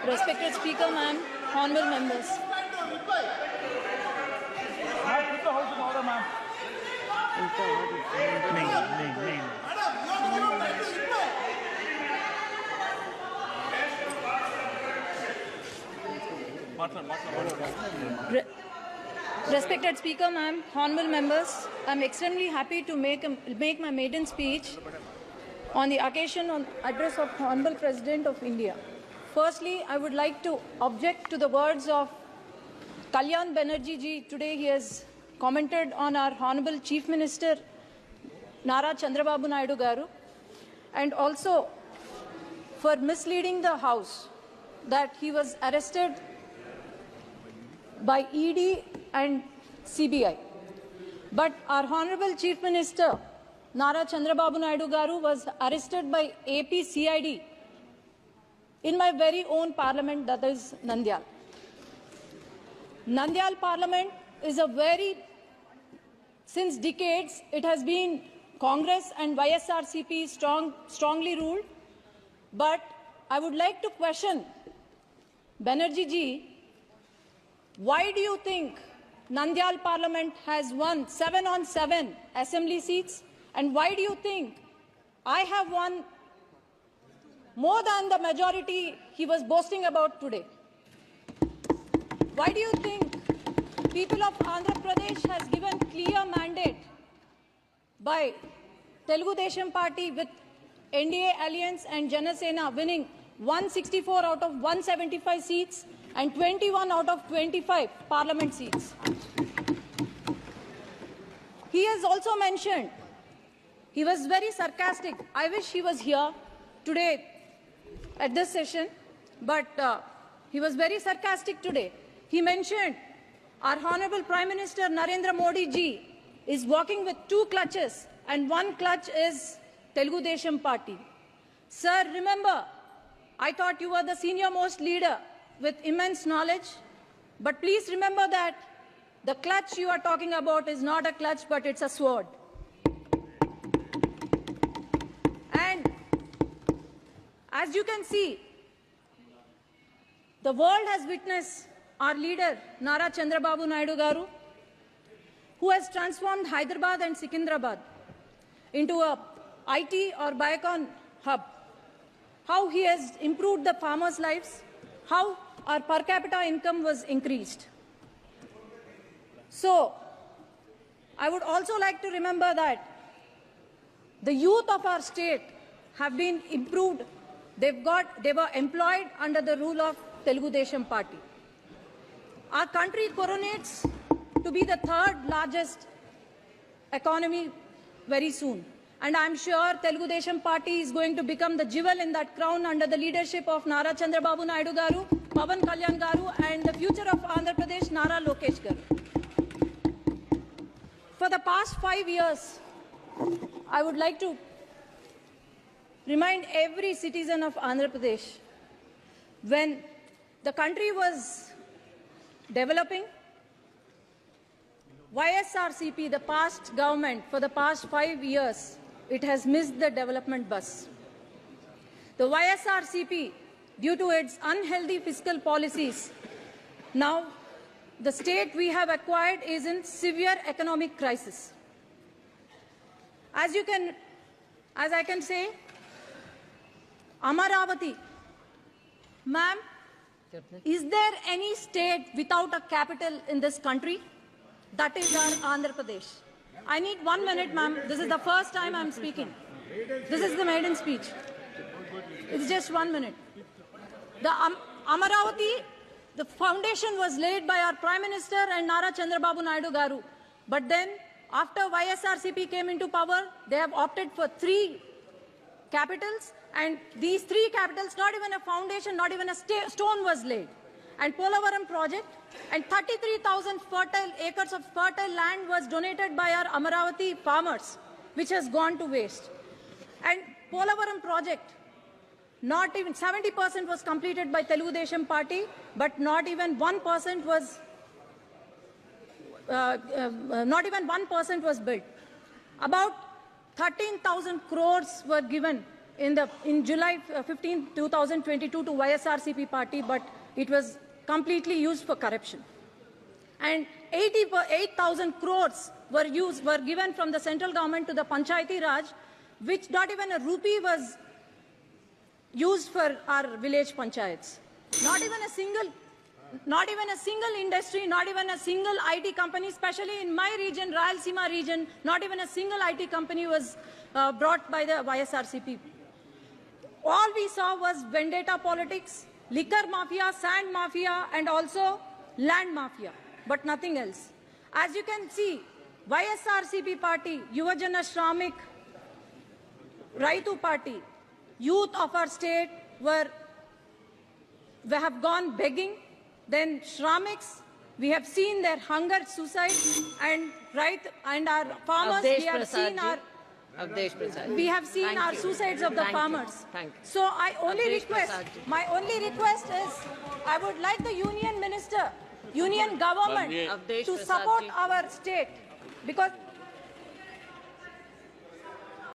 Respected Speaker, ma'am, honorable members. Put the house in order, ma'am. Respected Speaker, ma'am, honorable members, I'm extremely happy to make my maiden speech on the occasion of address of Honorable President of India. Firstly, I would like to object to the words of Kalyan Banerjee ji. Today he has commented on our Honorable Chief Minister Nara Chandrababu Naidu Garu, and also for misleading the House that he was arrested by ED and CBI. But our Honorable Chief Minister Nara Chandrababu Naidu Garu was arrested by AP CID in my very own parliament, that is Nandyal. Nandyal parliament is since decades, it has been Congress and YSRCP strongly ruled. But I would like to question Banerjee ji, why do you think Nandyal parliament has won 7 on 7 assembly seats? And why do you think I have won more than the majority he was boasting about today? Why do you think people of Andhra Pradesh has given clear mandate by Telugu Desam Party with NDA Alliance and Janasena winning 164 out of 175 seats and 21 out of 25 parliament seats? He has also mentioned, he was very sarcastic. I wish he was here today at this session, but he was very sarcastic today. He mentioned our Honorable Prime Minister Narendra Modi ji is walking with 2 clutches, and 1 clutch is Telugu Desam Party. Sir, remember, I thought you were the senior most leader with immense knowledge, but please remember that the clutch you are talking about is not a clutch, but it's a sword. And as you can see, the world has witnessed our leader Nara Chandrababu Naidu Garu, who has transformed Hyderabad and Secunderabad into a IT or Biocon hub. How he has improved the farmers' lives, how our per capita income was increased. So, I would also like to remember that the youth of our state have been improved. They were employed under the rule of Telugu Desam Party. Our country coronates to be the 3rd largest economy very soon. And I'm sure Telugu Desam Party is going to become the jewel in that crown under the leadership of Nara Chandrababu Naidu Garu, Pawan Kalyan Garu, and the future of Andhra Pradesh, Nara Lokesh Garu. For the past 5 years, I would like to remind every citizen of Andhra Pradesh, when the country was developing, YSRCP, the past government, for the past 5 years, it has missed the development bus. The YSRCP, due to its unhealthy fiscal policies, now the state we have acquired is in severe economic crisis. As I can say, Amaravati, ma'am, is there any state without a capital in this country? That is our Andhra Pradesh. I need 1 minute, ma'am. This is the first time I'm speaking. This is the maiden speech. It's just 1 minute. The Amaravati, the foundation was laid by our Prime Minister and Nara Chandrababu Naidu Garu. But then, after YSRCP came into power, they have opted for 3 capitals, and these 3 capitals, not even a foundation, not even a stone was laid. And Polavaram project, and 33,000 acres of fertile land was donated by our Amaravati farmers, which has gone to waste. And Polavaram project, not even 70% was completed by Telugu Desam Party, but not even 1% was built. About 13,000 crores were given in July 15, 2022 to YSRCP party, but it was completely used for corruption. And 8,000 crores were given from the central government to the Panchayati Raj, which not even a rupee was used for our village panchayats. Not even a single industry, not even a single IT company, especially in my region, Rayalaseema region, not even a single IT company was brought by the YSRCP. All we saw was vendetta politics, liquor mafia, sand mafia, and also land mafia, but nothing else. As you can see, YSRCP party, Yuvajana Shramik, Raitu party, youth of our state we have gone begging. Then Shramiks, we have seen their hunger, suicide, and our farmers, we have seen our suicides of the farmers. Thank you. So my only request is, I would like the union minister, union government to support our state, because